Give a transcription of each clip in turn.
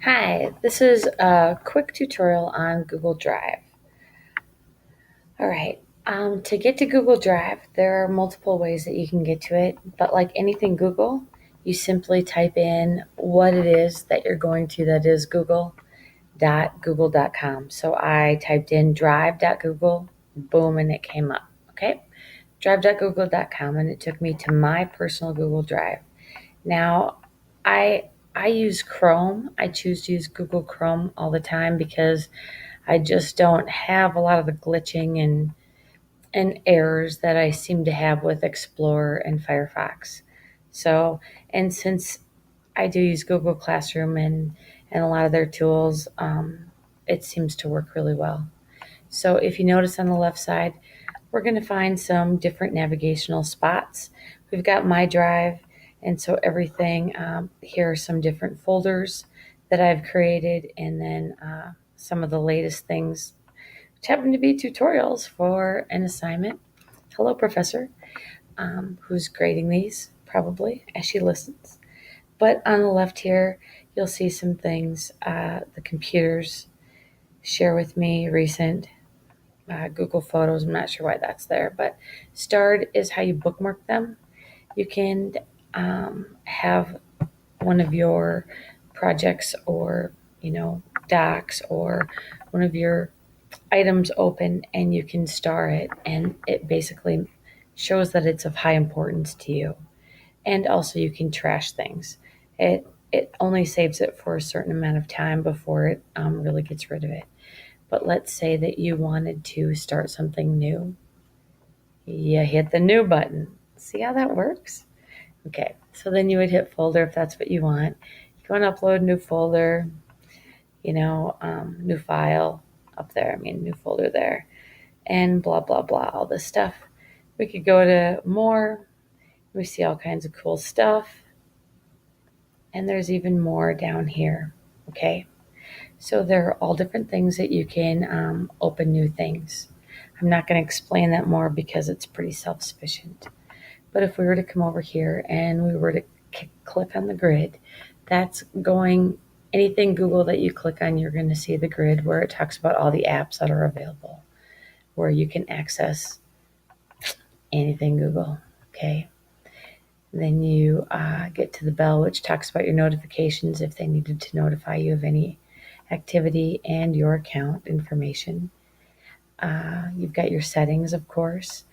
Hi, this is a quick tutorial on Google Drive. All right, to get to Google Drive, there are multiple ways that you can get to it, but like anything Google, you simply type in what it is that you're going to, that is google.google.com. So I typed in drive.google, boom, and it came up. Okay, drive.google.com, and it took me to my personal Google Drive. Now, I use Chrome. I choose to use Google Chrome all the time because I just don't have a lot of the glitching and errors that I seem to have with Explorer and Firefox. So, and since I do use Google Classroom and a lot of their tools, it seems to work really well. So, if you notice on the left side, we're going to find some different navigational spots. We've got My Drive, and so everything here are some different folders that I've created, and then some of the latest things, which happen to be tutorials for an assignment. Hello, Professor, who's grading these probably as she listens. But on the left here, you'll see some things the computers share with me recent Google Photos. I'm not sure why that's there, but starred is how you bookmark them. You can have one of your projects or, docs or one of your items open and you can star it, and it basically shows that it's of high importance to you. And also, you can trash things. It only saves it for a certain amount of time before it really gets rid of it. But let's say that you wanted to start something new. You hit the new button. See how that works? Okay, so then you would hit folder if that's what you want. You want to upload new folder, new file up there. I mean, new folder there, and blah, blah, blah, all this stuff. We could go to more. We see all kinds of cool stuff. And there's even more down here. Okay, so there are all different things that you can open new things. I'm not going to explain that more because it's pretty self sufficient. But if we were to come over here and we were to click on the grid, that's going anything Google that you click on, you're going to see the grid where it talks about all the apps that are available, where you can access anything Google. Okay. Then you get to the bell, which talks about your notifications if they needed to notify you of any activity and your account information. You've got your settings, of course,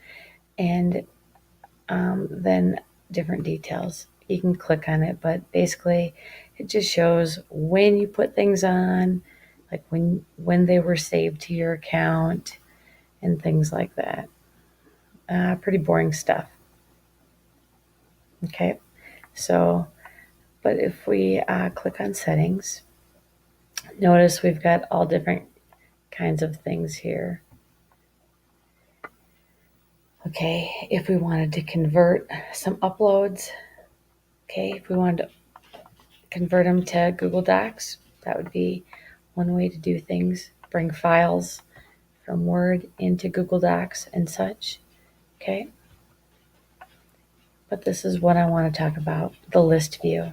and then different details. You can click on it, but basically, it just shows when you put things on, like when they were saved to your account, and things like that. Pretty boring stuff. Okay, so but if we click on settings, notice we've got all different kinds of things here. Okay, if we wanted to convert some uploads, okay, if we wanted to convert them to Google Docs, that would be one way to do things. Bring files from Word into Google Docs and such. Okay, but this is what I want to talk about, the list view.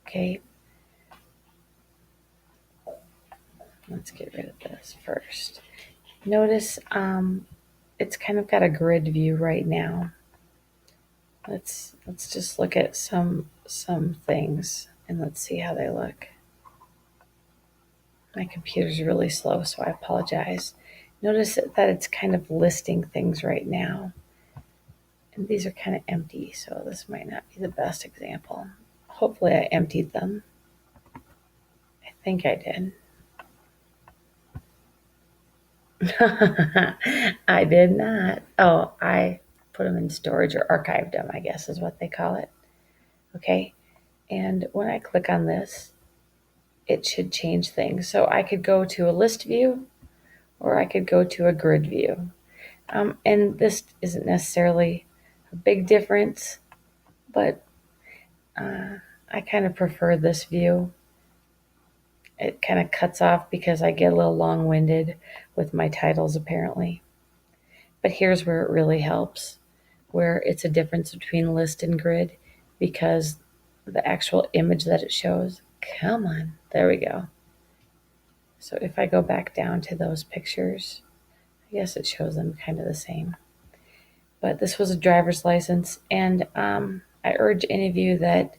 Okay, let's get rid of this first. Notice it's kind of got a grid view right now. Let's just look at some things and let's see how they look. My computer's really slow, so I apologize. Notice that it's kind of listing things right now. And these are kind of empty, so this might not be the best example. Hopefully I emptied them. I think I did. I did not. Oh, I put them in storage or archived them, I guess is what they call it. Okay. And when I click on this, it should change things. So I could go to a list view or I could go to a grid view. And this isn't necessarily a big difference, but I kind of prefer this view. It kind of cuts off because I get a little long winded with my titles apparently. But here's where it really helps, where it's a difference between list and grid because the actual image that it shows Come on. There we go. So if I go back down to those pictures, I guess it shows them kind of the same. But this was a driver's license, and I urge any of you that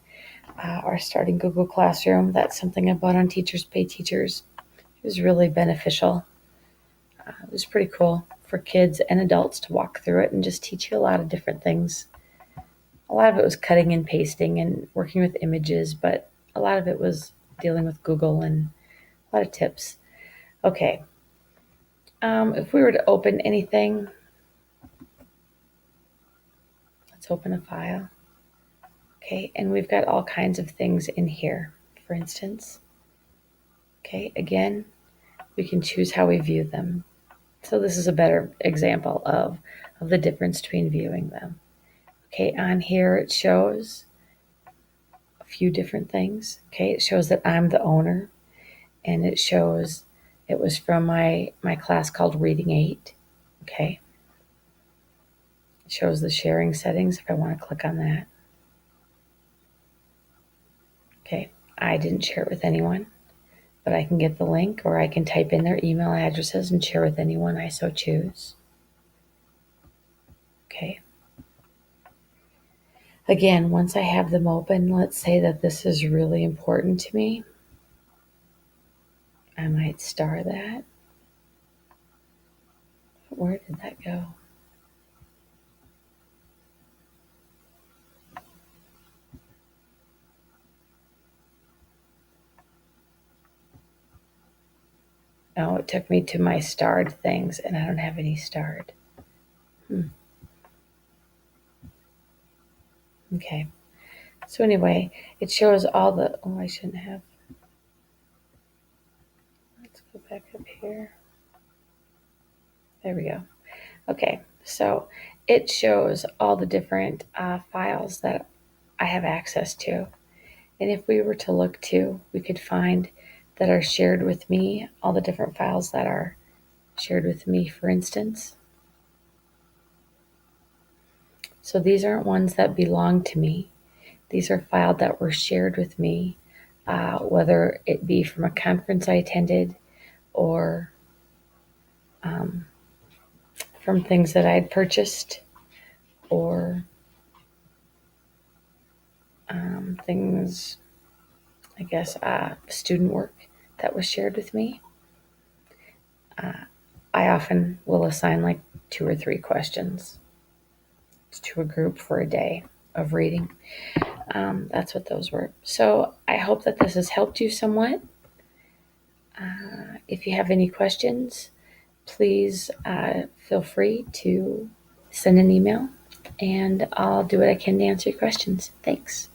are starting Google Classroom, that's something I bought on Teachers Pay Teachers. It was really beneficial. It was pretty cool for kids and adults to walk through it and just teach you a lot of different things. A lot of it was cutting and pasting and working with images, but a lot of it was dealing with Google and a lot of tips. Okay. If we were to open anything, let's open a file. Okay, and we've got all kinds of things in here. For instance, okay, again, we can choose how we view them. So this is a better example of the difference between viewing them. Okay, on here it shows a few different things. Okay, it shows that I'm the owner, and it shows it was from my class called Reading 8. Okay, it shows the sharing settings if I want to click on that. Okay, I didn't share it with anyone, but I can get the link, or I can type in their email addresses and share with anyone I so choose. Okay. Again, once I have them open, let's say that this is really important to me. I might star that. Where did that go? Oh, it took me to my starred things, and I don't have any starred. Okay. So anyway, it shows all the, oh, I shouldn't have. Let's go back up here. There we go. Okay, so it shows all the different files that I have access to. And if we were to look too, we could find that are shared with me, all the different files that are shared with me, for instance. So these aren't ones that belong to me. These are files that were shared with me, whether it be from a conference I attended or from things that I had purchased or things, I guess, student work that was shared with me. I often will assign like 2 or 3 questions to a group for a day of reading. That's what those were. So I hope that this has helped you somewhat. If you have any questions, please feel free to send an email, and I'll do what I can to answer your questions. Thanks.